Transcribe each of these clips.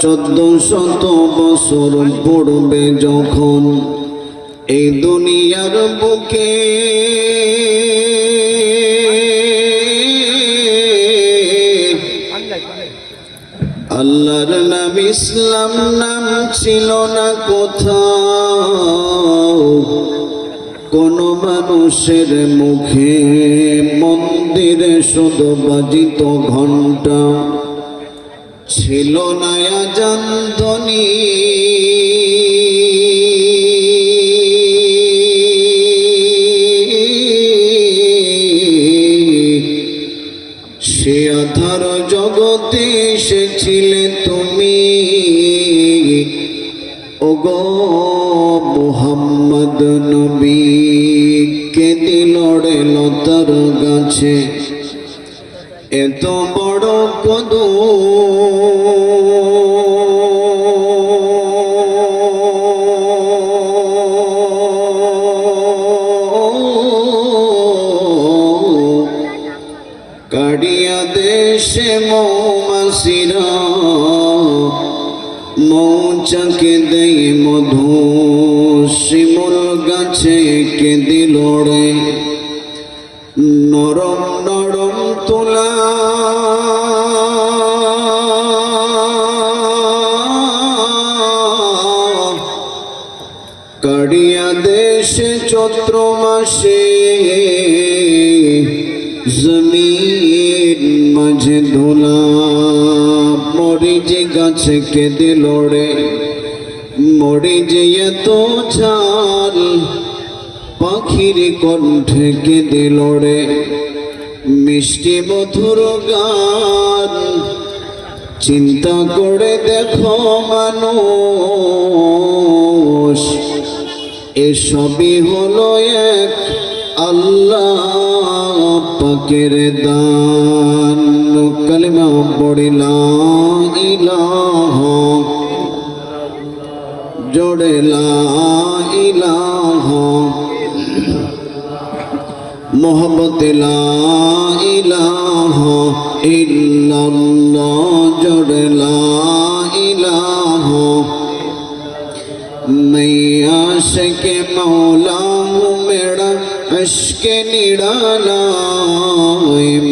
1400 বছর পড়বে যখন এই দুনিয়ার বুকে, আল্লাহর নাম ইসলাম নাম ছিল না কোথাও, কোন মানুষের মুখে। মন্দিরে শুধু বাজিত ঘন্টা, ছিল না আযান ধ্বনি। সে আধার জগতে এসেছিলে তুমি, ওগো মুহাম্মদ নবী। কেঁদে লড়ে লতার গাছে এত বড় কদম, কাড়িয়া দেশে মৌমাছিরা মৌচাকে দেই মধু। শিমুল গাছে কেঁদে লড়ে নরম নরম তুলা, কাড়িয়া দেশে চৈত্র মাসে জমিন মাঝে ধুলা। মরিচ গাছে কেঁদে লড়ে, মরিচ এত ঝাল, পাখির কণ্ঠে কেঁদে লড়ে মিষ্টি মধুর গান। চিন্তা করে দেখো মানুষ, এসবই হলো এক আল্লাহ পাকের দান। কালিমা পড়ি লা ইলাহা, জোড়ে লা ইলাহা, মোহাম্মদ লা ইলাহা ইল্লাল্লাহ, জোড়ে লা ইলাহা। मैं आशिक मौला हूँ मेरा इश्क निराला,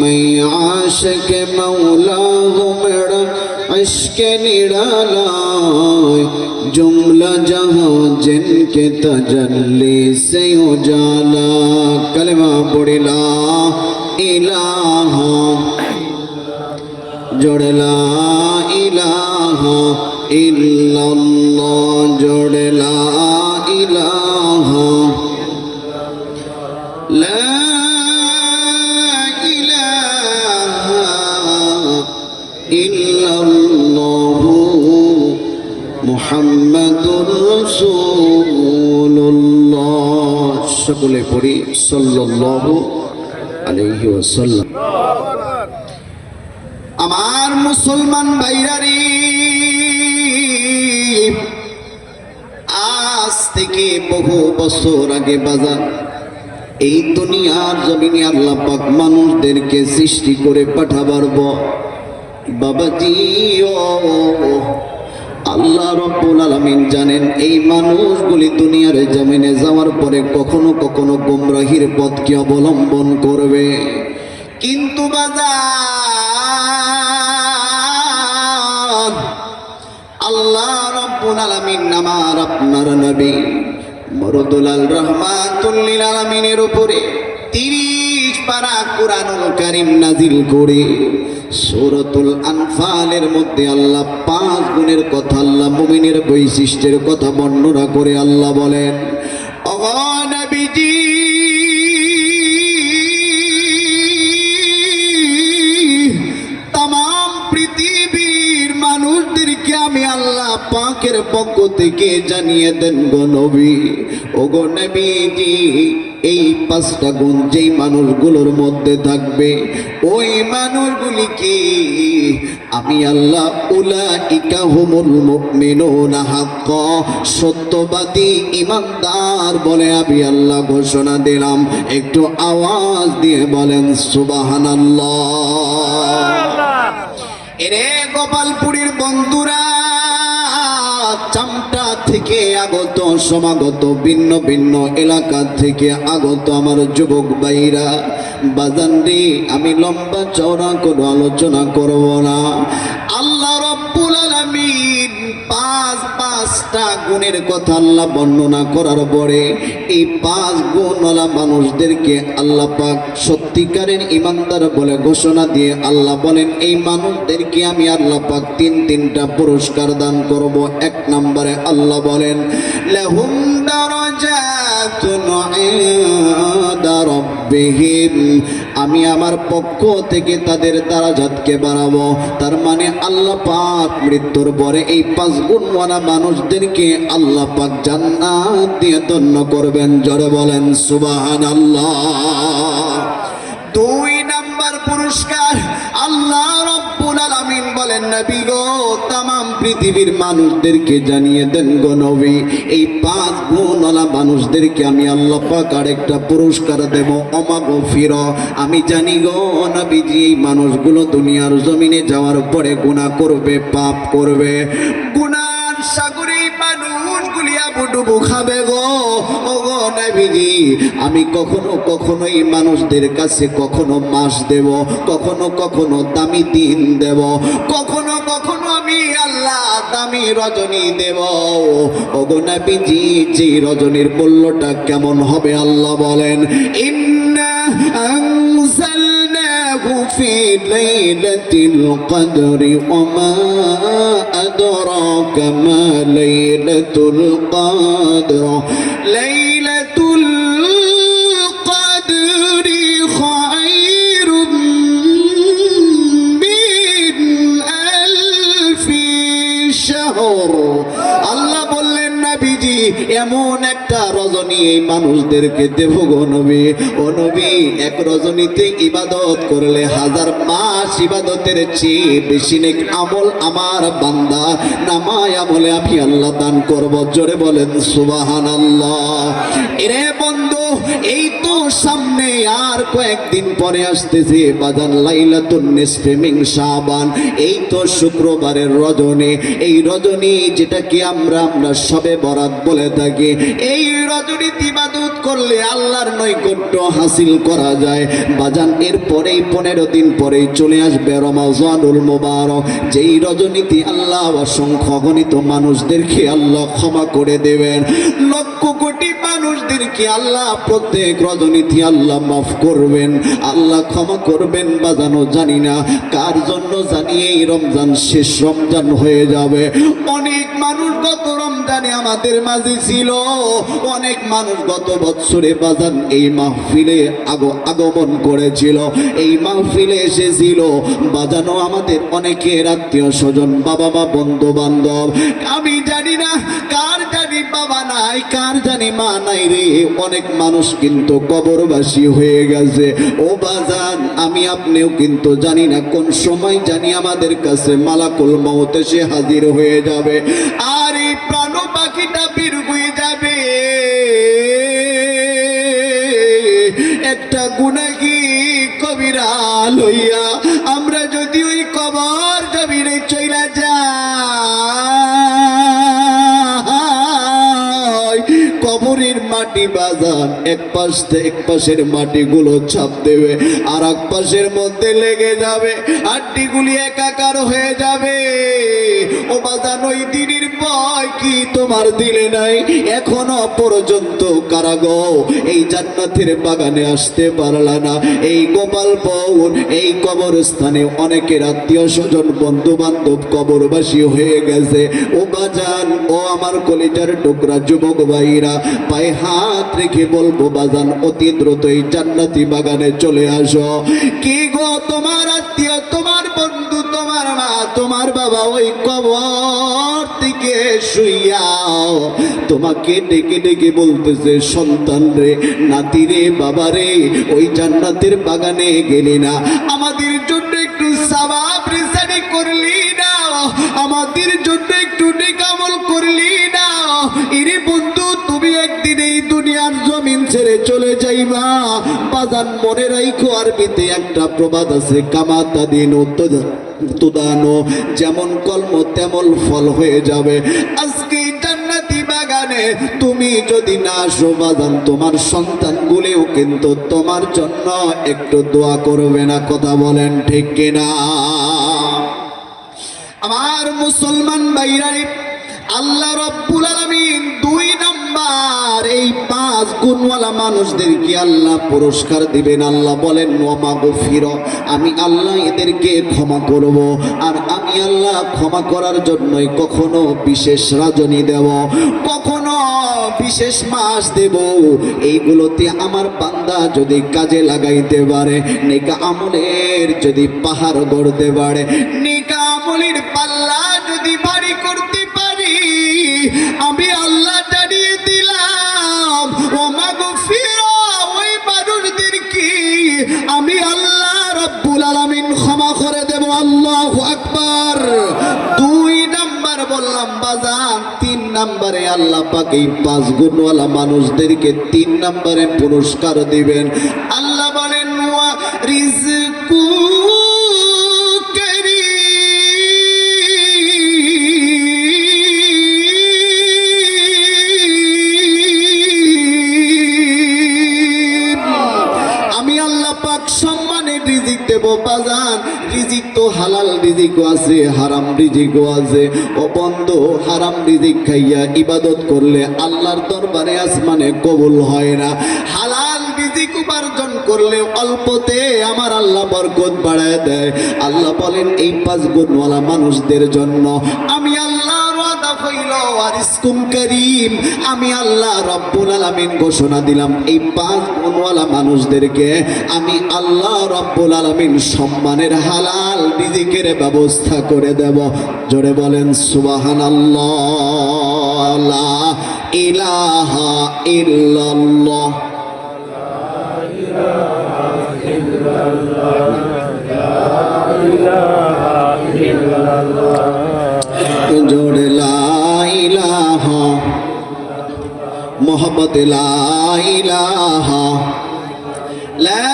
मैं आशिक मौला हूँ मेरा इश्क निराला। जुमला जहाँ जिनके तजल्ली से उजाला। कलमा पढ़ी ला इलाहा, जोड़ ला इलाहा इल्लल्लाह, जोड़ ला इलाहा। ला इलाहा इल्लल्लाह मुहम्मदुर রাসূলুল্লাহ। সকলে পড়ি সাল্লাল্লাহু আলাইহি ওয়াসাল্লাম। আমার মুসলমান ভাইরারে, আজ থেকে বহু বছর আগে বাজার এই দুনিয়ার জমিনে আল্লাহ পাক মানুষদেরকে সৃষ্টি করে পাঠাবার বাবাজি, আল্লাহ রাব্বুল আলামিন জানেন এই মানুষগুলি দুনিয়ার জমিনে যাওয়ার পরে কখনো কখনো গোমরাহির পথকে অবলম্বন করবে। কিন্তু বাজার আল্লাহ রাব্বুল আলামিন আমার আপনার নবী মরদুলাল রহমাতুল লিল আলামিনের উপরে 30 পারা কুরআনুল কারীম নাজিল করে সূরাতুল আনফালের মধ্যে আল্লাহ 5 গুণের কথা, আল্লাহ মুমিনের বৈশিষ্ট্যের কথা বর্ণনা করে আল্লাহ বলেন, ও নবীজি तमाम পৃথিবীর মানুষদেরকে আমি আল্লাহ পাকের পক্ষ থেকে জানিয়ে দেন গো নবী, ও গো নবীজি এই 5টা গুণ যেই মানুষগুলোর মধ্যে থাকবে ওই মানুষগুলি কি আমি আল্লাহ উলাইকা হুমুল মুমিনুনা হাক্কা, সত্যবাদী ঈমানদার বলে আমি আল্লাহ ঘোষণা দিলাম। একটু আওয়াজ দিয়ে বলেন সুবহানাল্লাহ। এরে গোপালপুরীর বন্ধুরা, থেকে আগত সমাগত ভিন্ন ভিন্ন এলাকা থেকে আগত আমার যুবক ভাইরা, বাজান রে, আমি লম্বা চওড়া করে আলোচনা করব না। আল্লাহ রাব্বুল আলামিন পাঁচটা গুণের কথা আল্লাহ বর্ণনা করার পরে এই 5 গুণওয়ালা মানুষদেরকে আল্লাহ পাক সত্যিকারের ইমানদার বলে ঘোষণা দিয়ে আল্লাহ বলেন, এই মানুষদেরকে আমি আল্লাহ পাক তিনটা পুরস্কার দান করব। 1 নম্বরে আল্লাহ বলেন, লাহুম দারাজাতুন ইনদা রাব্বিহিম, আমি আমার পক্ষ থেকে তাদের দারাজাতকে বাড়াবো। তার মানে আল্লাহ পাক মৃত্যুর পরে এই 5 গুণওয়ালা মানুষদেরকে আল্লাহ পাক জান্নাত দিয়ে ধন্য করবেন। জোরে বলেন সুবহানাল্লাহ। 2 নাম্বার পুরস্কার আল্লাহ রাব্বুল আলামিন বলেন, নবী গো, तमाम পৃথিবীর মানুষদেরকে জানিয়ে দেন গো নবী, এই 5 গুণওয়ালা মানুষদেরকে আমি আল্লাহ পাক আরেকটা পুরস্কার দেব, অমাগফির। আমি জানি গো নবীজি, এই মানুষগুলো দুনিয়ার জমিনে যাওয়ার পরে গুনাহ করবে, পাপ করবে, গুনার সাগরে মানুষগুলি আবুডুবু খাবে গো। ও গো নবীজি, আমি কখনো এই মানুষদের কাছে কখনো মাস দেব, কখনো দামি দিন দেব, কখনো আমি আল্লাহ দামি রজনী দেব। ও গো নবীজি, যে রজনীর মূল্যটা কেমন হবে আল্লাহ বলেন, ইন্না আনজালনাহু ফি লাইলাতিল কদরি ওয়া মা আদরাকা মা লাইলাতুল কদর, লাইলাতুল কদরি খায়রুম মিন আলফি শাহর। আল্লাহ বললেন, নবীজি, এমন একটা রজনী এই মানুষদেরকে দেব গো নবী। ও নবী, এক রজনীতে ইবাদত করলে 1000 মাস ইবাদতের চেয়ে বেশি নেক আমল আমার বান্দা নামায় আমলে আমি আল্লাহ দান করব। জোরে বলেন সুবহানাল্লাহ। এরে বন্ধু, এই তো সামনে আর কয়েকদিন পরে আসতেছে বাজান লাইলাতুন নিসফে মিন শাবান। এই তো শুক্রবারের রজনী, এই রজনী যেটাকে আমরা সবে বরাত বলে থাকি। এই রজনীতে ইবাদত করলে আল্লাহর নৈকট্য হাসিল করা যায় বাজান। এরপরেই 15 দিন পরেই চলে আসবে রমজানুল মুবারক, যেই রজনীতে আল্লাহ অসংখ্য গণিত মানুষদেরকে আল্লাহ ক্ষমা করে দেবেন। লক্ষ কোটি মানুষদেরকে আল্লাহ প্রত্যেক রজনীতে আল্লাহ মাফ করবেন, আল্লাহ ক্ষমা করবেন বাজানো। জানি না কার জন্য জানি এই রমজান শেষ রমজান হয়ে যাবে। অনেক মানুষ গত রমজানে আমাদের মাঝে ছিল, অনেক মানুষ গত বছরে বাজান এই মাহফিলে আগমন করেছিল, এই মাহফিলে এসেছিল বাজানো আমাদের অনেকের আত্মীয় স্বজন, বাবা মা, বন্ধু বান্ধব। আমি জানি না কার জানি বাবা নাই, কার জানি মা নাই রে। অনেক মানুষ কিন্তু কবরবাসী হয়ে গেছে। ও বাজান, আমি আপনিও কিন্তু জানি না কোন সময় জানি আমাদের কাছে মালাকুল মউত এসে হাজির হয়ে যাবে, আর এই প্রাণ পাখিটা বের হয়ে যাবে একটা গুনাহী কবিরা লইয়া। আমরা যদি ওই কবর জমিনে চইলা যাই, কবরের মাটি বাজান এক পাশের মাটিগুলো ছাপ দেবে, আর এক পাশের মধ্যে লেগে যাবে, হাড্ডিগুলি একাকার হয়ে যাবে। ও বাজান, ওই দিনের ভয় কি তোমার দিলে নাই? এখনো পর্যন্ত কারাগো এই জান্নাতের বাগানে আসতে পারলা না। এই গোপালপুর এই কবরস্থানে অনেকের আত্মীয় স্বজন, বন্ধু বান্ধব কবরবাসী হয়ে গেছে। ও বাজান, ও আমার কলিজার টুকরা যুবক ভাইরা, পায়ে হাত রেখে বলবো বাজান, অতি দ্রুত এই জান্নাতি বাগানে চলে আসো। কি গো, তোমার আত্মীয়, তোমার বন্ধু, তোমার মা, তোমার বাবা ওই কবর থেকে শুইয়া তোমাকে ডেকে ডেকে বলতেছে, সন্তান রে, নাতি রে, বাবা রে, ওই জান্নাতের বাগানে গেলি না? আমাদের জন্য একটু সওয়াব রিসানি করলি না? আমাদের জন্য একটু নেকামল করলি না? এরে বন্ধু, তুমি একদিন এই দুনিয়ার জমিন ছেড়ে চলে যাইবা বাজান। মনে রাখো, আরবিতে একটা প্রবাদ আছে, কামাতা দিন তুদানো, যেমন কলম তেমন ফল হয়ে যাবে। আজকে জান্নাতি ময়দানে তুমি যদি না আসো বাজান, তোমার সন্তানগুলিও কিন্তু তোমার জন্য একটু দোয়া করবে না। কথা বলেন ঠিক কিনা? আমার মুসলমান ভাইরাই, আল্লাহ রাব্বুল আলামিন 2 নাম্বার এই 5 গুণওয়ালা মানুষদেরকে আল্লাহ পুরস্কার দিবেন। আল্লাহ বলেন ওয়া মাগফির, আমি আল্লাহ এদেরকে ক্ষমা করব। আর আমি আল্লাহ ক্ষমা করার জন্যই কখনো বিশেষ রজনী দেব, কখনো বিশেষ মাস দেব। এইগুলোতে আমার বান্দা যদি কাজে লাগাইতে পারে, নেক আমলের যদি পাহাড় গড়তে পারে, নেক আমলের পাল্লা যদি ভারী করতে পারি, আমি আল্লাহ জানিয়ে দিলাম ও মাগফিরা, ওই মানুষদেরকে আমি আল্লাহ রাব্বুল আলামিন ক্ষমা করে দেব। আল্লাহু আকবার। 2 নাম্বার বললাম বাজান, 3 নাম্বারে আল্লাহ পাক এই 5 গুণওয়ালা মানুষদেরকে 3 নাম্বারে পুরস্কার দিবেন। আল্লাহ বলেন ওয়া রিজকু সম্মানের রিজিক দেব বাজান। রিজিক তো হালাল রিজিকও আছে, হারাম রিজিকও আছে। ও বন্ধু, হারাম রিজিক খাইয়া ইবাদত করলে আল্লাহর দরবারে আসমানে কবুল হয় না। হালাল রিজিক উপার্জন করলে অল্পতে আমার আল্লাহ বরকত বাড়ায় দেয়। আল্লাহ বলেন এই 5 গুণওয়ালা মানুষদের জন্য আমি আল্লাহ ওয়াদা কইল ওয়ারিসকুম কারীম, আমি আল্লাহ রাব্বুল আলামিন ঘোষণা দিলাম এই 5 গুণওয়ালা মানুষদেরকে আমি আল্লাহ রাব্বুল আলামিন সম্মানের হালাল রিজিকের ব্যবস্থা করে দেব। জোরে বলেন সুবহানাল্লাহ। লা ইলাহা ইল্লাল্লাহ। জোরে লা ইলাহা মুহাম্মদ, লা ইলাহা, লা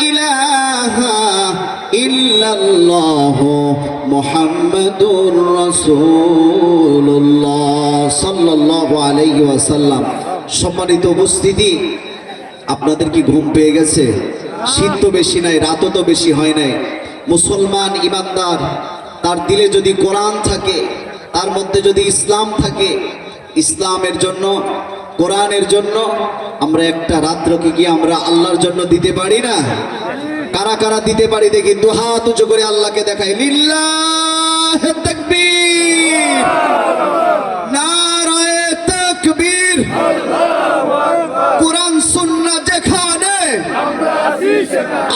ইলাহা ইল্লাল্লাহ মুহাম্মাদুর রাসূলুল্লাহ সাল্লাল্লাহু আলাইহি ওয়াসাল্লাম। সম্মানিত উপস্থিতি, আপনাদের কি ঘুম পেয়ে গেছে? শীত তো বেশি নাই, রাতও তো বেশি হয় নাই। মুসলমান ইমানদার, তার দিলে যদি কোরআন থাকে, তার মধ্যে যদি ইসলাম থাকে, ইসলামের জন্য, কোরআনের জন্য আমরা একটা রাত্রকে কি আমরা আল্লাহর জন্য দিতে পারি না? কারা কারা দিতে পারি দেখি, 2 হাত উঁচু করে আল্লাহকে দেখাই। লিল্লাহে তাকবীর, নারায়ে তাকবীর। কোরআন সুন্নাহ যেখানে,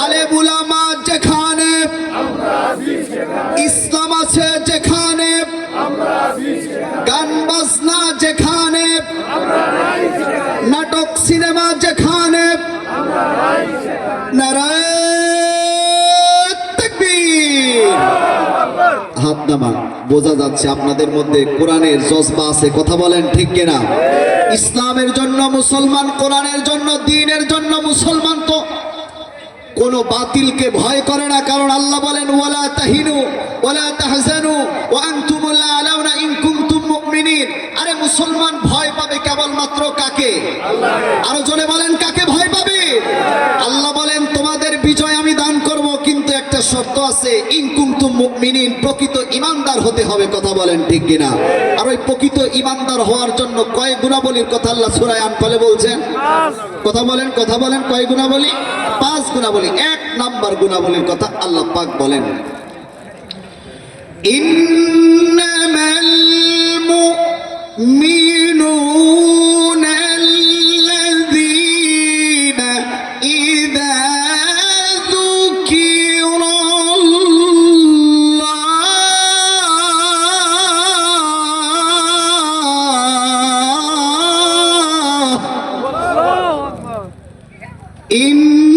আলেম উলামা যেখানে, ইসলাম আছে যেখানে, গান বাজনা যেখানে, নাটক সিনেমা যেখানে, নারায়ে তাকবীর। হাত নামান। বোঝা যাচ্ছে আপনাদের মধ্যে কোরআনের জজবা আছে। কথা বলেন ঠিক কিনা? ইসলামের জন্য মুসলমান, কোরআনের জন্য, দ্বীনের জন্য মুসলমান তো কোনো বাতিলকে ভয় করে না। কারণ আল্লাহ বলেন ওয়ালা তাহিনু ওয়ালা তাহজানু ওয়া আনতুমুল আলাউনা ইন কুনতুম মুমিনিন। আরে মুসলমান ভয় পাবে কেবলমাত্র কাকে? আরো জোরে বলেন, কাকে ভয় পাবে? আল্লাহ বলেন তোমাদের বিজয় আমি দান করব, কিন্তু একটা শর্ত আছে, ইন কুনতুম মুমিনিন, প্রকৃত ঈমানদার হতে হবে। কথা বলেন ঠিক কিনা? আর ওই প্রকৃত ঈমানদার হওয়ার জন্য কয় গুণাবলীর কথা আল্লাহ সূরা আনফালে বলছেন? কথা বলেন, কথা বলেন, কয় গুণাবলী? 5 গুণাবলী। 1 নাম্বার গুণাবলীর কথা আল্লাহ পাক বলেন, ইন্নামাল মুমিনুনা আল্লাযীনা ইযা যুকিরাল্লাহ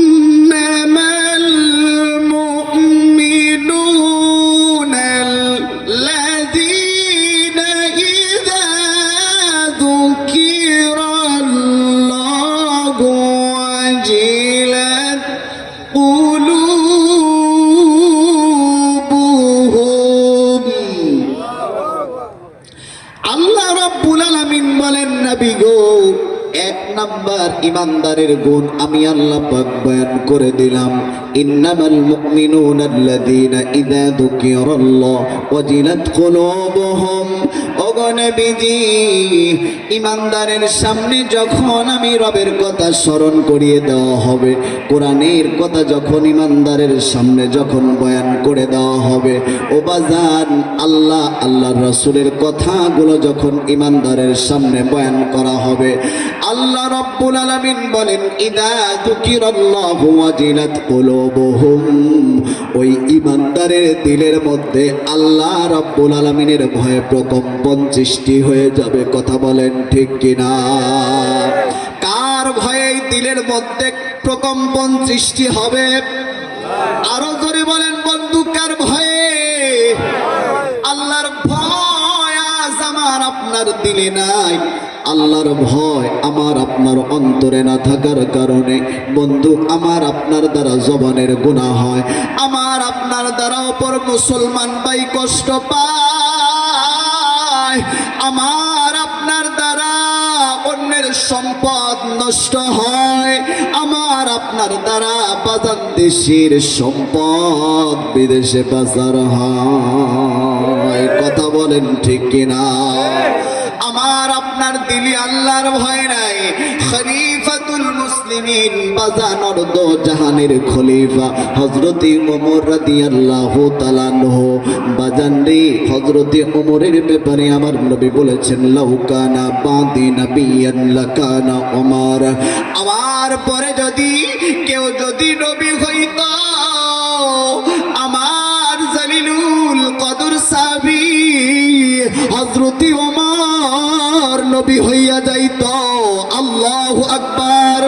ইন্নামাল মুমিনুনা আল্লাযীনা ইযা আল্লাহ রাব্বুল আলামিন বলেন, নবী গো, এক নাম্বার ইমানদারের গুণ আমি আল্লাহ পাক বয়ান করে দিলাম। ইন্নামাল মুমিনুনা আল্লাযীনা ইযা যুকিরাল্লাহ ওয়াজিলাত কুলুবুহুম। ওগো নবীজি, ইমানদারের সামনে যখন আমি রবের কথা স্মরণ করিয়ে দেওয়া হবে, কোরআনের কথা যখন ইমানদারের সামনে যখন বয়ান করে দেওয়া হবে, ও বাজান, আল্লাহর রাসূলের কথাগুলো যখন ইমানদারের সামনে বয়ান করা হবে, আল্লাহ রাব্বুল আলামিন বলেন, ইদা যুকিরাল্লাহু ওয়াজিলাত কুলুবুহুম। ওই ইমানদারের দিলের মধ্যে আল্লাহ রাব্বুল আলামিনের ভয়ে প্রকম্পন সৃষ্টি হয়ে যাবে। কথা বলেন ঠিক কিনা? কার ভয়ে দিলের মধ্যে প্রকম্পন সৃষ্টি হবে? আরো জোরে বলেন বন্ধু, কার ভয়ে? আল্লাহর ভয় আজ আমার আপনার দিলে নাই। আল্লাহর ভয় আমার আপনার অন্তরে না থাকার কারণে বন্ধু, আমার আপনার দ্বারা জবানের গুনাহ হয়, আমার আপনার দ্বারা অপর মুসলমান ভাই কষ্ট পায়, আমার আপনার দ্বারা অন্যের সম্পদ নষ্ট হয়, আমার আপনার দ্বারা বাজার দেশের সম্পদ বিদেশে পাচার হয়। কথা বলেন ঠিক কিনা? আমার আপনার দিলে আল্লাহর ভয় নাই। খলিফাতুল মুসলিমিন, বাজানোর দো জাহানের খলিফা হযরতে ওমর রাদিয়াল্লাহু তাআলা আনহু, বাজান রে, হযরতে ওমরের ব্যাপারে আমার নবী বলেছেন, লাউ কানা বাদি নাবিয়ান লাকানা ওমর। আমার পরে যদি কেউ নবী হইতো, আমার জলিলুল কদর সাহাবী হযরতে ওমর নবী হইয়া যাইতো। আল্লাহু আকবার।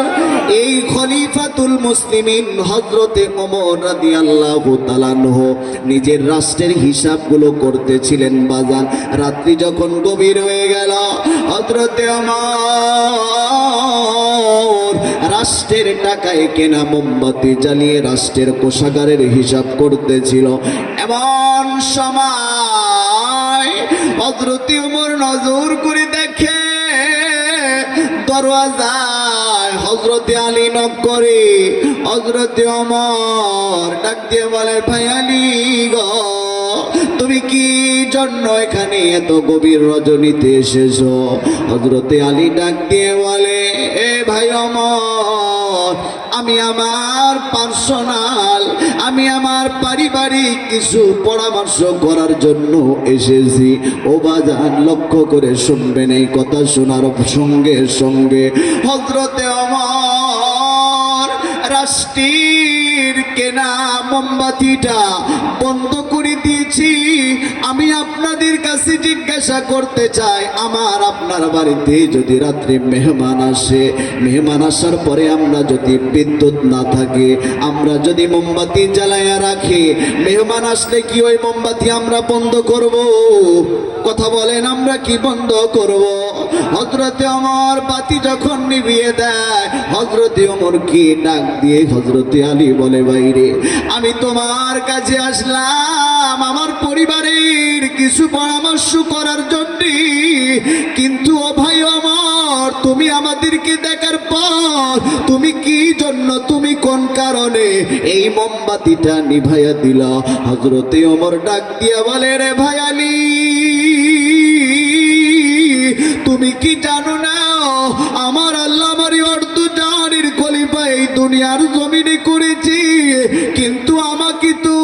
এই খলিফাতুল মুসলিমিন হযরতে ওমর রাদিয়াল্লাহু তাআলা আনহু নিজের রাষ্ট্রের হিসাবগুলো করতেছিলেন। বাজান, রাত্রি যখন গভীর হয়ে গেল, হযরতে ওমর রাষ্ট্রের টাকায় কেনা মোমবাতি জ্বালিয়ে রাষ্ট্রের কোষাগারের হিসাব করতেছিল। এমন সময় হযরতে ওমর নজর করে দেখে দরওয়াজায় হযরতে আলী নক করে। হযরতে ওমর ডাক দিয়ে বলে, ভাই আলী গো, তুমি কি জন্য এখানে এত গভীর রজনীতে এসেছো? হযরতে আলী ডাক দিয়ে বলে, এ ভাই ওমর, আমি আমার পার্সোনাল, আমি আমার পারিবারিক কিছু পরামর্শ করার জন্য এসেছি। ও বাজান, লক্ষ্য করে শুনবেন, এই কথা শোনার সঙ্গে সঙ্গে হযরতে ওমর রাষ্ট্রের কেনা মোমবাতিটা বন্ধ করে দিয়েছি। আমি আপনাদের কাছে জিজ্ঞাসা করতে চাই, আমার আপনার বাড়িতে যদি রাত্রে মেহমান আসে, মেহমান আসার পরে আমরা যদি বিদ্যুৎ না থাকে, আমরা যদি মোমবাতি জ্বালায়া রাখি, মেহমান আসলে কি ওই মোমবাতি আমরা বন্ধ করব? কথা বলেন, আমরা কি বন্ধ করব? হযরতে ওমর বাতি যখন নিভিয়ে দেয়, হযরতে ওমর কি ডাক দিয়ে হযরতে আলী বলে, বাইরে, আমি তোমার কাছে আসলাম আমার পরিবারের কিছু পরামর্শ করার জন্য, কিন্তু ও ভাই ওমর, তুমি আমাদেরকে দেখার পর তুমি কি জন্য, তুমি কোন কারণে এই মোমবাতিটা নিভাইয়া দিলা? হযরতে ওমর ডাক দিয়া বলে, রে ভাই আলী, তুমি কি জানো না, আমার আল্লাহ আমারই অর্ধ জাহানের খলিফা এই দুনিয়ার জমিনে করেছি, কিন্তু আমাকে তো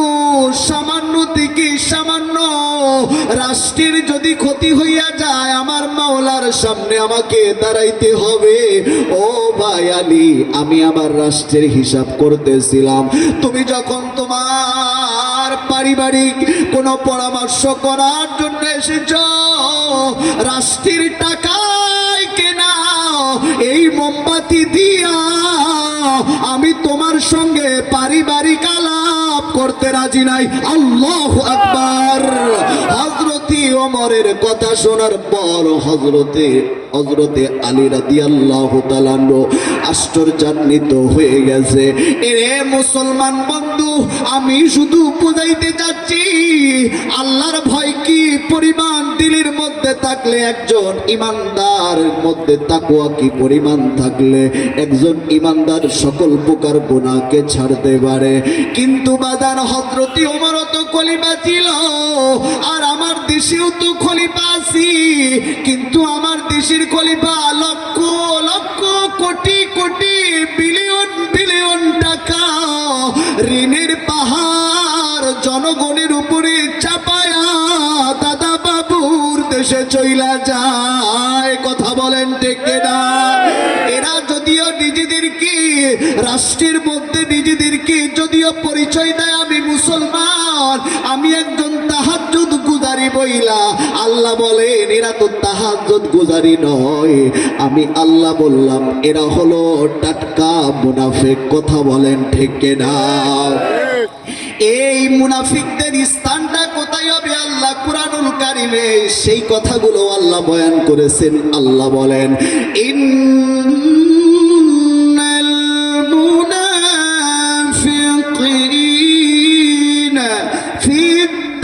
সামান্য থেকে সামান্য রাষ্ট্রের যদি ক্ষতি হইয়া যায়, আমার মাওলার সামনে আমাকে দাঁড়াইতে হবে। ও ভাই আলী, আমি আমার রাষ্ট্রের হিসাব করতেছিলাম, তুমি যখন তোমার পারিবারিক কোনো পরামর্শ করার জন্য এসেছ, রাষ্ট্রের টাকায় কেনা এই মোমবাতি দিয়া আমি তোমার সঙ্গে পারিবারিক আলাপ করতে রাজি নাই। আল্লাহু আকবার। হযরতে ওমরের কথা শোনার পর হযরতে আলী রাদিয়াল্লাহু তাআলা আনহু আশ্চর্যান্বিত হয়ে গেছে। এরে মুসলমান বন্ধু, আমি শুধু বুঝাইতে যাচ্ছি আল্লাহর ভয় কি পরিমাণ দিলের মধ্যে থাকে। থাকলে, একজন ইমানদার মধ্যে তাকওয়া কি পরিমাণ থাকলে একজন ইমানদার সকল প্রকার গুনাহকে ছাড়তে পারে। কিন্তু বাদান হযরত ওমর তো খলিফা ছিল, আর আমার দেশেও তো খলিফা আছে, কিন্তু আমার দেশের খলিফা লক্ষ লক্ষ কোটি কোটি বিলিয়ন বিলিয়ন টাকা ঋণের পাহাড় জনগণের উপরে চাপায়া দাদা বাবুর দেশে চইলা যায়। কথা বলেন ঠিক না? এরা যদিও নিজেদেরকে রাষ্ট্রের মধ্যে নিজেদেরকে যদিও পরিচয় দেয় আমি মুসলমান, আমি একজন তাহাজ্জুদ গুজারি বইলা, আল্লাহ বলেন এরা তো তাহাজ্জুদ গুজারি নয়, আমি আল্লাহ বললাম এরা হলো টাটকা মুনাফিক। কথা বলেন ঠিক না? এই মুনাফিকদের স্থানটা কোথায় হবে? আল্লাহ কুরআনুল কারীমে সেই কথাগুলো আল্লাহ বয়ান করেছেন। আল্লাহ বলেন ইন্নাল মুনাফিকিনা ফি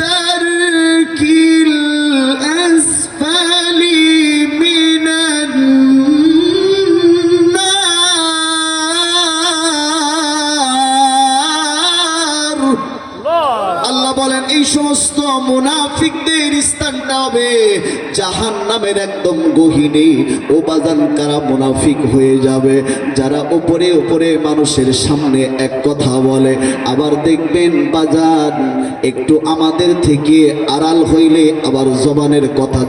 দারকিল আসফালি মিনান আল্লাহ বলেন এই সমস্ত মুনাফিকদের স্থানটা হবে জাহান্নামের একদম গহীনে। ও বাজান, কারা মুনাফিক হয়ে যাবে? যারা উপরে উপরে মানুষের সামনে এক কথা বলে, আবার দেখবেন বাজান একটু আমাদের থেকে আড়াল হইলে আবার জবানের কথা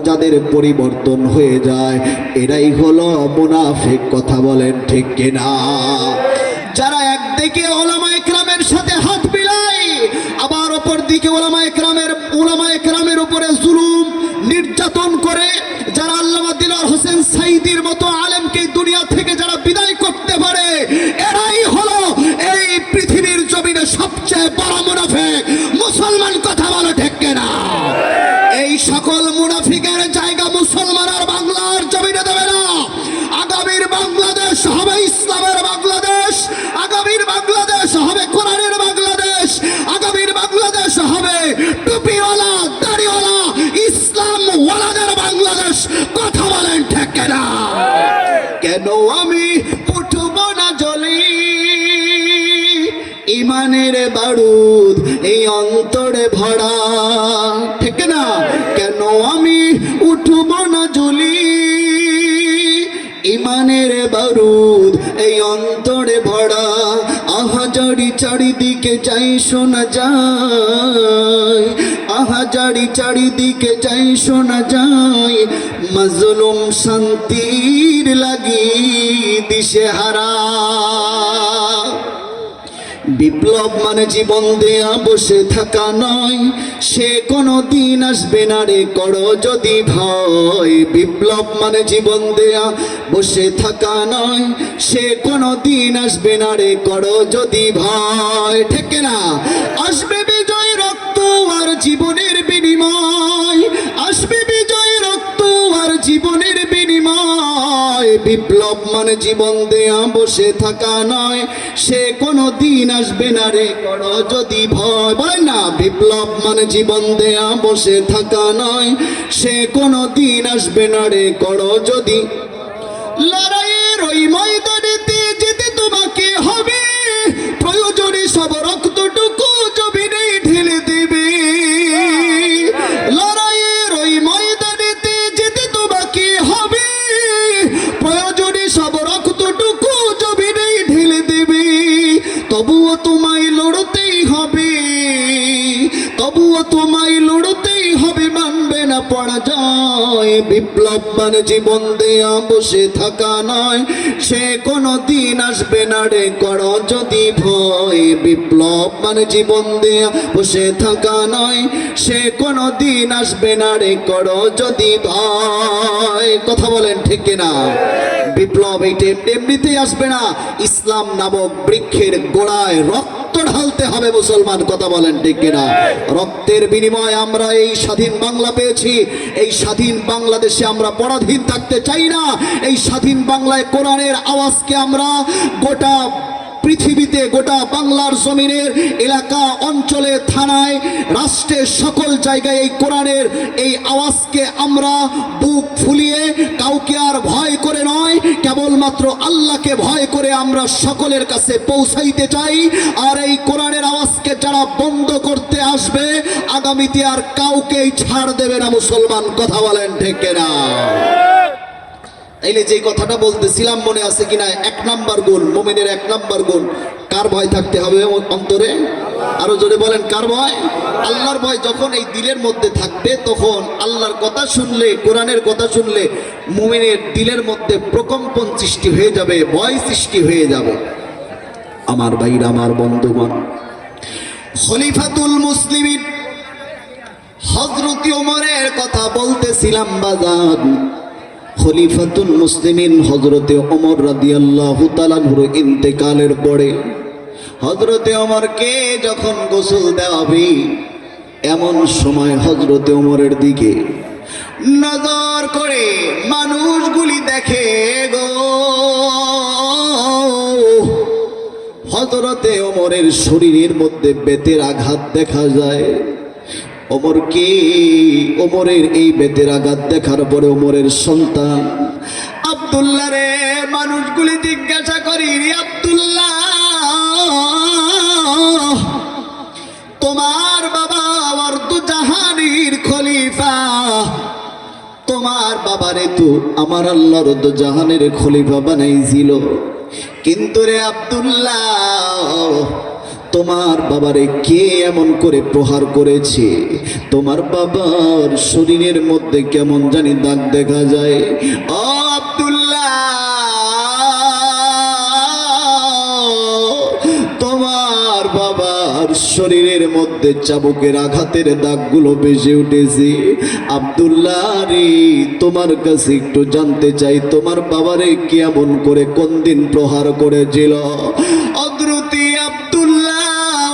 যাদের পরিবর্তন হয়ে যায়, এরাই হলো মুনাফিক। কথা বলেন ঠিক কিনা? যারা একদিকে ওলামায়ে কেরামের সাথে হাত মিলায়, আবার অপর দিকে ওলামায়ে কেরামের উপরে জুলুম নির্যাতন করে, যারা আল্লামা দিলওয়ার হোসেন সাঈদীর মতো আলেমকে দুনিয়া থেকে যারা বিদায় করতে পারে, এরাই হলো এই পৃথিবীর জমিনে সবচেয়ে বড় মুনাফিক। মুসলমান কথা বলো ঠিক কিনা? এই সকল মুনাফিকের জায়গা মুসলমান আর বাংলার জমিনে দেবে না। আগামীর বাংলাদেশ হবে ইসলামের বাংলাদেশ, আগামীর বাংলাদেশ হবে কোরআনের বাংলাদেশ, আগামীর বাংলাদেশ হবে টুপিওয়ালা দাড়িওয়ালা ইসলাম ওয়ালাদের বাংলাদেশ। কথা বলেন ঠিক কিনা? কেন আমি উঠব না জ্বলি ইমানের বারুদ এই অন্তরে ভরা? ঠিক না? কেন আমি উঠব না জ্বলি ইমানের বারুদ এই অন্তরে ভরা? আহাজারি চারিদিকে যাই শোনা যায়, আহাজারি চারিদিকে যাই শোনা যায়, মাজলুম শান্তির লাগি দিশেহারা। বিপ্লব মানে জীবন দেয়া বসে থাকা নয়, সে কোনো দিন আসবে না রে করো যদি ভয়। বিপ্লব মানে জীবন দেয়া বসে থাকা নয়, সে কোনো দিন আসবে না রে করো যদি ভয়। ঠিক না? আসবে বিজয় রক্ত আর জীবনের বিনিময়, আসবে বিজয় রক্ত আর জীবনের বিনিময়। বিপ্লব মানে জীবন দেয়া বসে থাকা নয়, সে কোনো দিন আসবে না রে করো যদি ভয়। বলেন না, বিপ্লব মানে জীবন দেয়া বসে থাকা নয়, সে কোনো দিন আসবে না রে করো যদি। লড়াইয়ের ওই ময়দানেতে যেতে তোমাকে হবে, প্রয়োজনে সব রক্তটুকু জমিনে ঢেলে দেবে। লড়াইয়ের ওই ময়দানেতে যেতে তোমাকে হবে, প্রয়োজনে সব রক্তটুকু জমিনে ঢেলে দেবে। তবুও তোমায় লড়তেই হবে, তবুও তোমায় লড়তেই হবে, মানবে না পরাজয়। বিপ্লব মানে জীবন দেয়া বসে থাকা নয়, সে কোনো দিন আসবে না রে করো যদি ভয়। বিপ্লব মানে জীবন দেয়া বসে থাকা নয়, সে কোনো দিন আসবে না রে করো যদি ভয়। কথা বলেন ঠিক না? বিপ্লব এইটা এমনিতেই আসবে না, ইসলাম নামক বৃক্ষের গোড়ায় রক্ত ঢালতে হবে মুসলমান। কথা বলেন ঠিক কিনা? রক্তের বিনিময়ে আমরা এই স্বাধীন বাংলা পেয়েছি। এই স্বাধীন বাংলাদেশে আমরা পরাধীন থাকতে চাই না। এই স্বাধীন বাংলায় কোরআনের আওয়াজকে আমরা গোটা পৃথিবীতে গোটা বাংলার জমিনের এলাকা অঞ্চলে থানায় রাষ্ট্রের সকল জায়গায় এই কোরআনের এই আওয়াজকে আমরা বুক ফুলিয়ে কাউকে আর ভয় করে নয়, কেবলমাত্র আল্লাহকে ভয় করে আমরা সকলের কাছে পৌঁছাইতে চাই। আর এই কোরআনের আওয়াজকে যারা বন্ধ করতে আসবে আগামীতে আর কাউকেই ছাড় দেবে না। মুসলমান কথা বলেন ঠিক কিনা? তাইলে যে কথাটা বলতেছিলাম মনে আছে কিনা? 1 নাম্বার গুণ, মুমিনের 1 নাম্বার গুণ, কার ভয় থাকতে হবে অন্তরে? আরো জোরে বলেন, কার ভয়? আল্লাহর ভয়। যখন এই দিলের মধ্যে থাকবে তখন আল্লাহর কথা শুনলে, কোরআনের কথা শুনলে মুমিনের দিলের মধ্যে প্রকম্পন সৃষ্টি হয়ে যাবে, ভয় সৃষ্টি হয়ে যাবে। আমার ভাইরা, আমার বন্ধুগণ, খলিফাতুল মুসলিমিন হযরত ওমরের কথা বলতেছিলাম বাজার। খলিফাতুল মুসলিমিন হযরতে ওমর রাদিয়াল্লাহু তাআলা আনহুর ইন্তেকালের পরে হযরতে ওমরকে যখন গোসল দেওয়া হবে, এমন সময় হযরতে ওমরের দিকে নজর করে মানুষগুলি দেখে গো, হযরতে ওমরের শরীরের মধ্যে বেতের আঘাত দেখা যায়। ওমরের এই বেতের আঘাত দেখার পরে ওমরের সন্তান আব্দুল্লাহ রে মানুষগুলি জিজ্ঞাসা করি, আব্দুল্লাহ তোমার বাবা আরদু জাহানের খলিফা, তোমার বাবারে তো আমার আল্লাহ আরদু জাহানের খলিফা বানাইছিল, কিন্তু রে আব্দুল্লাহ তোমার বাবারে কে এমন করে প্রহার করেছে? তোমার বাবার শরীরের মধ্যে কেমন জানি দাগ দেখা যায়। ও আব্দুল্লাহ, তোমার বাবার শরীরের মধ্যে চাবুকের আঘাতের দাগগুলো বেজে উঠেছে। আব্দুল্লাহ রে, তোমার কাছে একটু জানতে চাই, তোমার বাবারে কেমন করে কোন দিন প্রহার করেছিল? অদ্রুতি আব্দুল্লাহ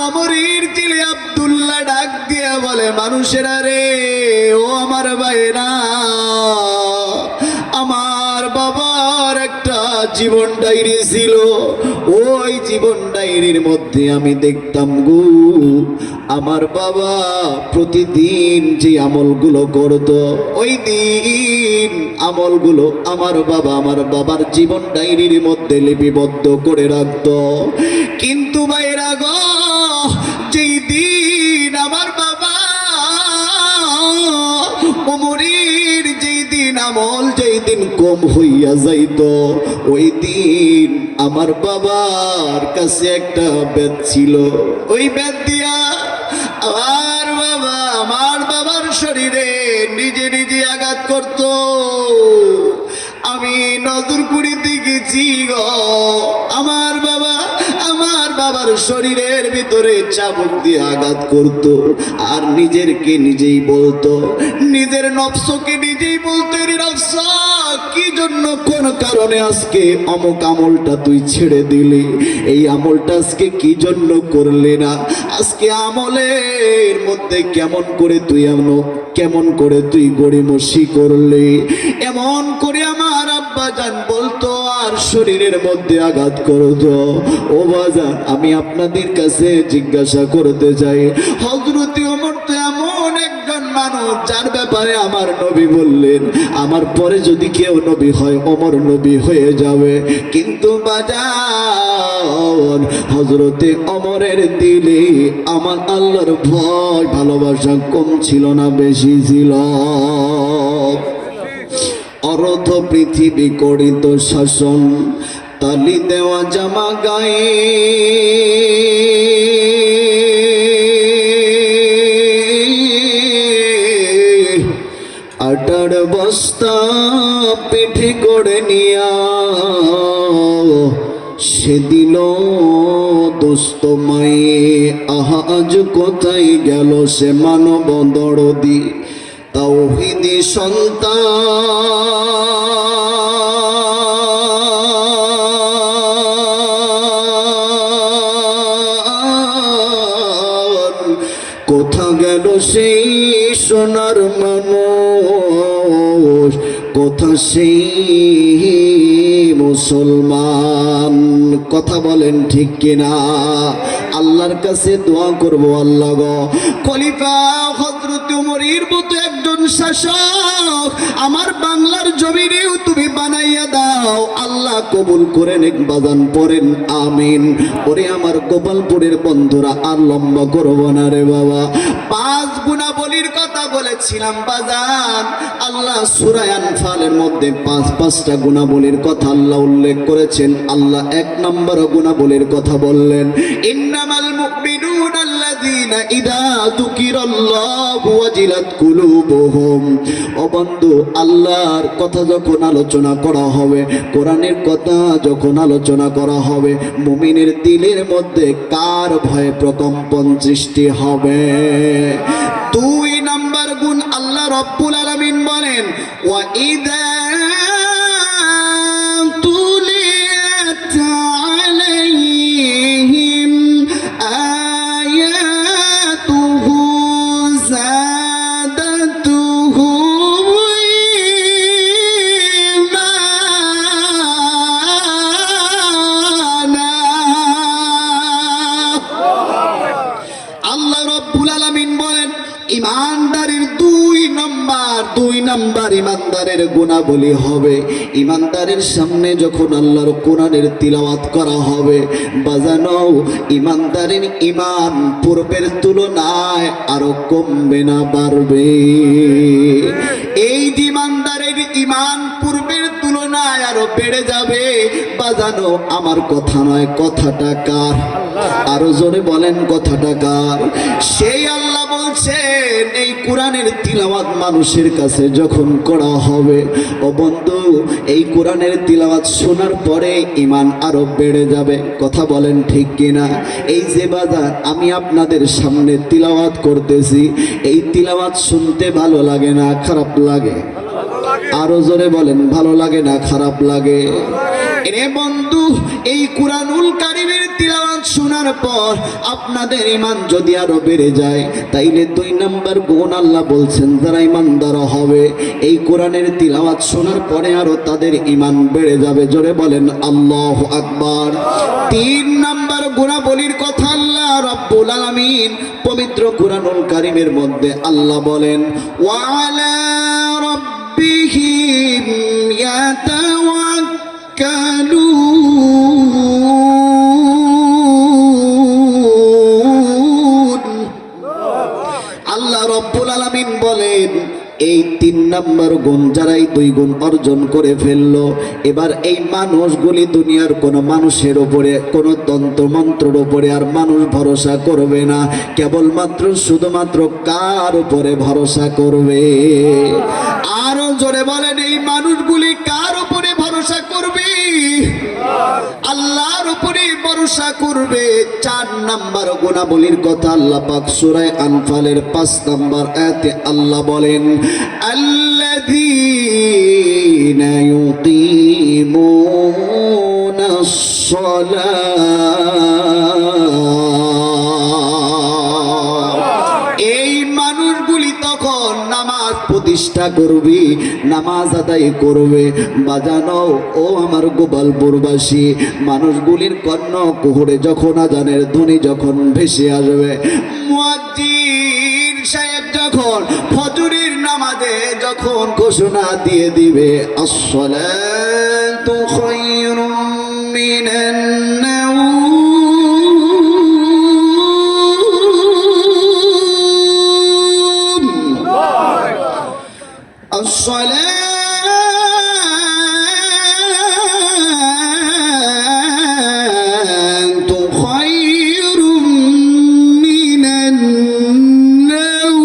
ওমরের ছেলে আব্দুল্লাহ ডাক দিয়ে বলে, মানুষেরা রে, ও আমার ভাইরা, আমার বাবার একটা জীবন ডায়েরি ছিল। ওই জীবন ডায়েরির মধ্যে আমি দেখতাম গো, আমার বাবা প্রতিদিন যে আমলগুলো করত, ওই দিন আমলগুলো আমার বাবার জীবন ডায়েরির মধ্যে লিপিবদ্ধ করে রাখত। কিন্তু ভাইরা গো, যেই দিন আমার বাবা ওমরের যেই দিন আমল যেই দিন কম হইয়া যাইত, ওই দিন আমার বাবার কাছে একটা বেদ ছিল। ওই বেদ দিয়া আমার বাবার শরীরে নিজে নিজে আঘাত করত। আমি নজর করে দেখেছি গো, আমার বাবার শরীরের ভিতরে চাবুক দিয়ে আঘাত করত, আর নিজেরকে নিজেই বলতো, নিজের নফসকে নিজেই বলতো, রে নফস, কি জন্য কোন কারণে আজকে অমুক আমলটা তুই ছেড়ে দিলি? এই আমলটা আজকে কি জন্য করলি না? আজকে আমলের মধ্যে কেমন করে তুই গড়িমসি করলি? এমন করে আমার আব্বা জান বলতো, আর শরীরের মধ্যে আঘাত করতো। ও বাজান, আমি আপনাদের কাছে জিজ্ঞাসা করতে চাই, হযরত ওমর তো এমন একজন মানুষ যার ব্যাপারে আমার নবী বললেন, আমার পরে যদি কেউ নবী হয় ওমর নবী হয়ে যাবে। কিন্তু বাজান, হযরতে ওমরের দিলে আমার আল্লাহর ভয় ভালোবাসা কম ছিল না, বেশি ছিল। অর্ধ পৃথিবী করিত শাসন, তালি দেওয়া জামা গায়ে, আটার বস্তা পিঠে করে নিয়া সে দিল দোস্ত মায়ে। আহা, আজ কোথায় গেল সে মানব দরদি তাওহীদি সন্তান? কোথা গেল সেই সোনার মানুষ? কোথা সেই মুসলমান? কথা বলেন ঠিক কিনা? আল্লাহর কাছে দোয়া করব, আল্লাহ গো খলিফা হযরত ওমরের মতো একজন শাসক আমার বাংলার জমিনেও তুমি বানাইয়া দাও, আল্লাহ কবুল করে নেক। বাজান পড়েন আমিন। ওরে আমার গোপালপুরের বন্ধুরা, আর লম্বা করব না রে বাবা। 5 গুণাবলীর কথা বলেছিলাম বাজান। আল্লাহ সূরা আনফালের মধ্যে 5টা গুণাবলীর কথা আল্লাহ উল্লেখ করেছেন। আল্লাহ 1 নম্বর গুণাবলীর কথা বললেন, ইন্নামাল মুমিনুনা আল্লাযীনা ইযা যুকিরাল্লাহু ওয়াজিলাত কুলুবুহুম। ও বন্ধু, আল্লাহর কথা যখন আলোচনা করা হবে, কোরআনের কথা যখন আলোচনা করা হবে, মুমিনের দিলের মধ্যে কার ভয়ে প্রকম্পন সৃষ্টি হবে? 2 নম্বর গুণ আল্লাহ রাব্বুল আলামিন বলেন, ওয়া ইযা তুলিয়াত আলাইহিম আয়াতুহু যাদাতুহুম ঈমানা। আল্লাহ রাব্বুল আলামিন বলেন, ইমানদারের 2 নম্বর ইমানদারের গুণাবলী হবে, ইমানদারের সামনে যখন আল্লাহর কোরআনের তিলাওয়াত করা হবে, বাজানো ইমানদারের ইমান পূর্বের তুলনায় আরো কমবে না বাড়বে? এই যে ইমানদারের ইমান পূর্বের তুলনায় আরো বেড়ে যাবে, বাজানো আমার কথা নয়, কথাটা কার? আরো জোরে বলেন, কথাটা কার? সেই আল্লাহ বলছেন, এই কোরআনের তিলাওয়াত মানুষের কাছে যখন করা হবে, ও বন্ধু এই কোরআনের তিলাওয়াত শোনার পরে ঈমান আরো বেড়ে যাবে। কথা বলেন ঠিক কিনা? এই যে বাজার আমি আপনাদের সামনে তিলাওয়াত করতেছি, এই তিলাওয়াত শুনতে ভালো লাগে না খারাপ লাগে? আরো জোরে বলেন, ভালো লাগে না খারাপ লাগে? রে বন্ধু, এই কুরআনুল কারীমের তিলাওয়াত শোনার পর আপনাদের ঈমান যদি আরো বেড়ে যায়, তাইলে 2 নম্বর গুণ আল্লাহ বলছেন, যারা ঈমানদার হবে এই কোরআনের তিলাওয়াত শোনার পরে আরো তাদের ঈমান বেড়ে যাবে। জোরে বলেন আল্লাহু আকবার। 3 নম্বর গুণাবলীর কথা আল্লাহ রাব্বুল আলামিন পবিত্র কুরআনুল কারীমের মধ্যে আল্লাহ বলেন, ওয়া আলা রাব্বিহিম ইয়াতাওয়াক্কালুন। আল্লাহ রাব্বুল আলামিন বলেন, এই 3 নম্বর গুণ যারা এই 2 গুণ অর্জন করে ফেললো, এবার এই মানুষগুলি দুনিয়ার কোন মানুষের উপরে, কোন তন্ত্র মন্ত্রের উপরে আর মানুষ ভরসা করবে না, কেবলমাত্র শুধুমাত্র কার উপরে ভরসা করবে? আরো জোরে বলেন, এই মানুষগুলি কার উপরে ভরসা করবে? আল্লাহর উপরে ভরসা করবে। 4 নম্বর গুণাবলীর কথা আল্লাহ পাক সূরা আনফালের 5 নম্বর আয়াতে আল্লাহ বলেন, আল্লাযীনা ইউকিমুনাস সালাত। এই মানুষগুলি তখন নামাজ প্রতিষ্ঠা করবে, নামাজ আদায় করবে। বাজানো ও আমার গোপালপুরবাসী, মানুষগুলির কর্ণ কুহুরে যখন আজানের ধ্বনি যখন ভেসে আসবে, মুয়াজ্জিন সাহেব যখন ফজরের নামাজে যখন ঘোষণা দিয়ে দিবে, আসসালাতু খায়রুম মিনান নাওম, الصلاة خير من النوم।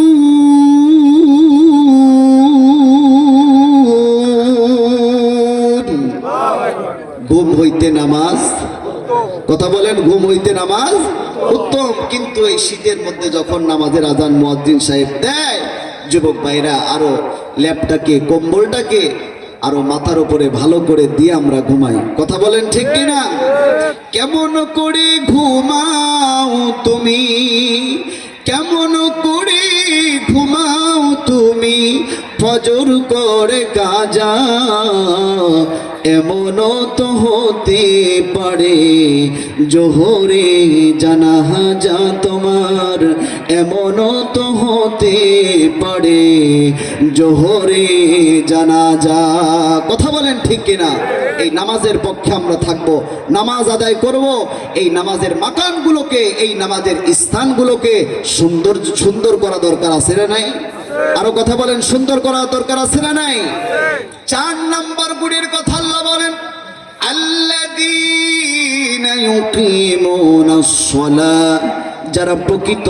ঘুম হইতে নামাজ, কথা বলেন, ঘুম হইতে নামাজ উত্তম। কিন্তু এই শীতের মধ্যে যখন নামাজের আজান মুয়াজ্জিন সাহেব দেয়, যুবক ভাইরা আরো ল্যাপটাকে কম্বলটাকে আরো মাথার উপরে ভালো করে দিয়ে আমরা ঘুমাই। কথা বলেন ঠিক কিনা? কেমন করে ঘুমাও তুমি, কেমন করে ঘুমাও তুমি, ফজর করে কাজা এমনও তো হতে পারে জোহরে জানাজা তোমার, এমনও তো হতে পারে জোহরে জানাজা। কথা বলেন ঠিক কিনা? এই নামাজের পক্ষে আমরা থাকব, নামাজ আদায় করব। এই নামাজের মাকানগুলোকে, এই নামাজের স্থানগুলোকে সুন্দর সুন্দর করা দরকার আছে না নাই? আরো কথা বলেন, সুন্দর করা দরকার আছে না নাই? 4 নম্বর গুণের কথা আল্লাহ বলেন, আল্লাযীনা ইউকিমুনাস সালাহ, যারা প্রকৃত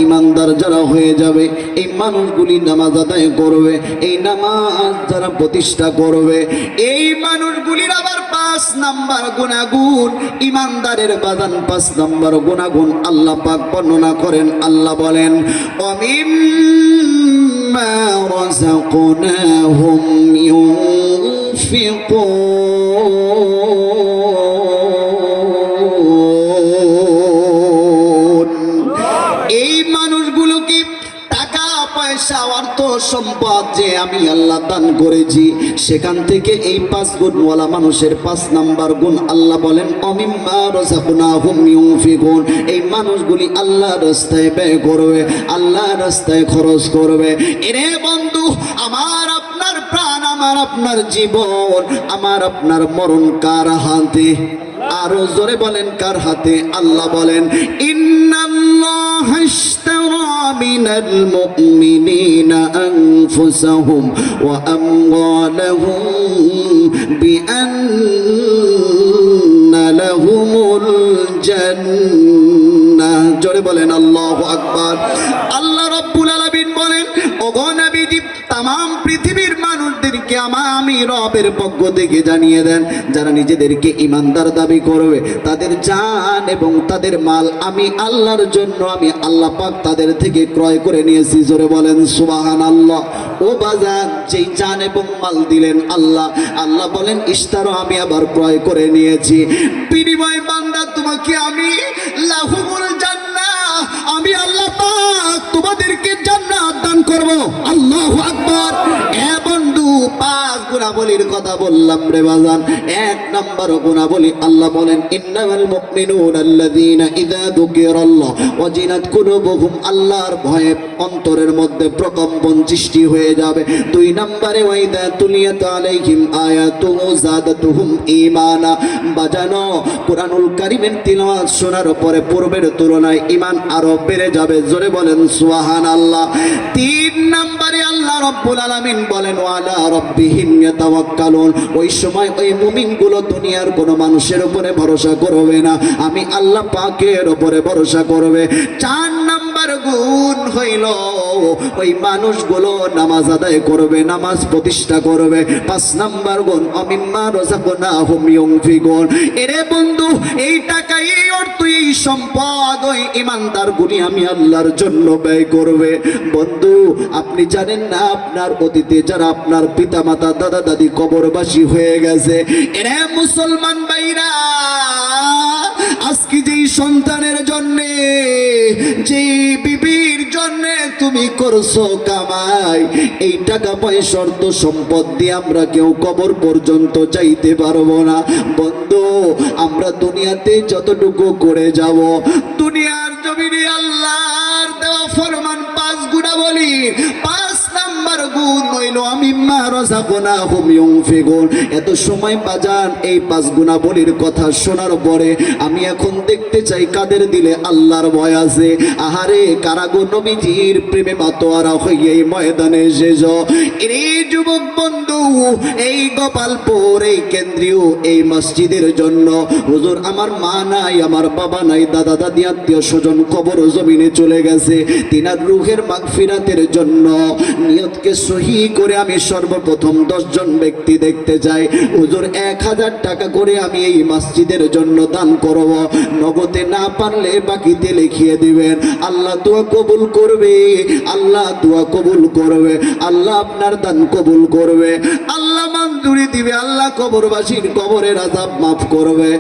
ইমানদার যারা হয়ে যাবে, এই মানুষগুলি নামাজ আদায় করবে, এই নামাজ যারা প্রতিষ্ঠা করবে, এই মানুষগুলির আবার 5 নাম্বার গুণাগুণ, ইমানদারের বাদান 5 নাম্বার গুণাগুণ আল্লাহ পাক বর্ণনা করেন। আল্লাহ বলেন, ওয়ামিম্মা রাযাকনাহুম ইউনফিকুন। এই মানুষগুলো কি টাকা পয়সা অর্থ সম্পদ যে আমি আল্লাহ দান করেছি, সেখান থেকে এই 5 গুণওয়ালা মানুষের 5 নাম্বার গুণ আল্লাহ বলেন, অমিম্মা রাযাকনাহুম ইউনফিকুন। এই মানুষগুলি আল্লাহর রাস্তায় ব্যয় করবে, আল্লাহর রাস্তায় খরচ করবে। এরে বন্ধু, আমার আপনার প্রাণ, আমার আপনার জীবন, আমার আপনার মরণ কার হাতে? আরো জোরে বলেন, কার হাতে? আল্লাহ বলেন, ইন্নাল্লাহা ইশতারা মিনাল মুমিনিনা আনফুসাহুম ওয়া আমওয়ালাহুম বিআন্না লাহুমুল জান্নাহ। জোরে বলেন আল্লাহু আকবার। আল্লাহ রাব্বুল আলামিন বলেন, ওগো নবীজি, तमाम পৃথিবীর মানুষদেরকে আমি রবের পক্ষ থেকে জানিয়ে দেন, যারা নিজেদেরকে ইমানদার দাবি করবে, তাদের জান এবং তাদের মাল আমি আল্লাহর জন্য, আমি আল্লাহ পাক তাদের থেকে ক্রয় করে নিয়েছি। জোরে বলেন সুবহানাল্লাহ। ও বাজার, যেই জান এবং মাল দিলেন আল্লাহ, আল্লাহ বলেন ইশতারা, আমি আবার ক্রয় করে নিয়েছি। বিনিময় বান্দা, তোমাকে আমি লাহুমুল জান্নাহ, আমি আল্লাহ পাক তোমাদেরকে জান্নাত দান করব। আল্লাহু আকবার। এ বন্ধু, 5 গুণাবলীর কথা বললাম রে বাজান। 1 নম্বর গুণাবলী আল্লাহ বলেন, ইন্নামাল মুমিনুনা আল্লাযীনা ইযা যুকিরাল্লাহ ওয়াজিলাত কুলুবুহুম, আল্লাহর ভয়ে অন্তরের মধ্যে প্রকম্পন সৃষ্টি হয়ে যাবে। 2 নম্বরে, ওয়াইদা তুলিয়াত আলাইহিম আয়াতুহু যাদাতুহুম ঈমানা। বাজানো, কুরআনুল কারীমের তিলাওয়াত শোনার পরে পূর্বের তুলনায় ঈমান আরো বেড়ে যাবে। জোরে বলেন সুবহানাল্লাহ। 3 নম্বরে আল্লাহ রাব্বুল আলামিন বলেন, ওয়ালা রাব্বিহিম ইয়াতাওয়াক্কালুন। ওই সময় ওই মুমিনগুলো দুনিয়ার কোনো মানুষের উপরে ভরসা করবে না, আমি আল্লাহ পাকের উপরে ভরসা করবে। 4 নম্বর গুণ হইল, ওই মানুষগুলো নামাজ আদায় করবে, নামাজ প্রতিষ্ঠা করবে। 5 নম্বর গুণ, অমিম্মা রাযাকনাহুম ইউনফিকুন। এরে বন্ধু, এই টাকা, এই অর্থ, এই সম্পদ ওই ইমানদার গুলি আমি আল্লাহর জন্য ব্যয় করবে। বন্ধু, আপনি জানেন না, আপনার অতীতে যারা আপনার পিতা মাতা দাদা দাদি কবরবাসী হয়ে গেছে, এরে মুসলমান ভাইরা, আজকে যেই সন্তানের জন্যে, যেই বিবির জন্যে তুমি করছো কামাই, এই টাকা পয়সা অর্থ সম্পদ দিয়ে আমরা কেউ কবর পর্যন্ত যাইতে পারবো না। বন্ধু, আমরা দুনিয়াতে যতটুকু করে যাব, দুনিয়ার জমিনে আল্লাহর দেওয়া ফরমান 5 গুণাবলী। 5 নাম্বার গুণ হইল, আমিম্মা রাযাকনাহুম ইউনফিকুন। এত সময় বাজান, এই 5 গুণাবলীর কথা শোনার পরে আমি এখন দেখতে চাই কাদের দিলে আল্লাহর ভয় আছে। আহারে, কারা গো নবীজির প্রেমে মাতোয়ারা হয়ে এই ময়দানে এসেছো? এই যুবক বন্ধু, এই গোপালপুর, এই কেন্দ্রীয় এই মসজিদের জন্য, হুজুর আমার মা নাই, আমার বাবা নাই, দাদা দাদি আত্মীয় স্বজন কবর জমিনে চলে গেছে, তিনার রূহের মাগফিরাতের জন্য নিয়তকে সহি করে আমি সর্বপ্রথম 10 জন ব্যক্তি দেখতে চাই। হুজুর 1000 টাকা করে আমি এই মসজিদের জন্য দান করব, নগদে না পারলে বাকিতে লিখিয়ে দিবেন। আল্লাহ দোয়া কবুল করবে, আল্লাহ দোয়া কবুল করবে, আল্লাহ আপনার দান কবুল করবে, আল্লাহ মঞ্জুরি দিবে, আল্লাহ কবরবাসীর কবরের আযাব মাফ করবে।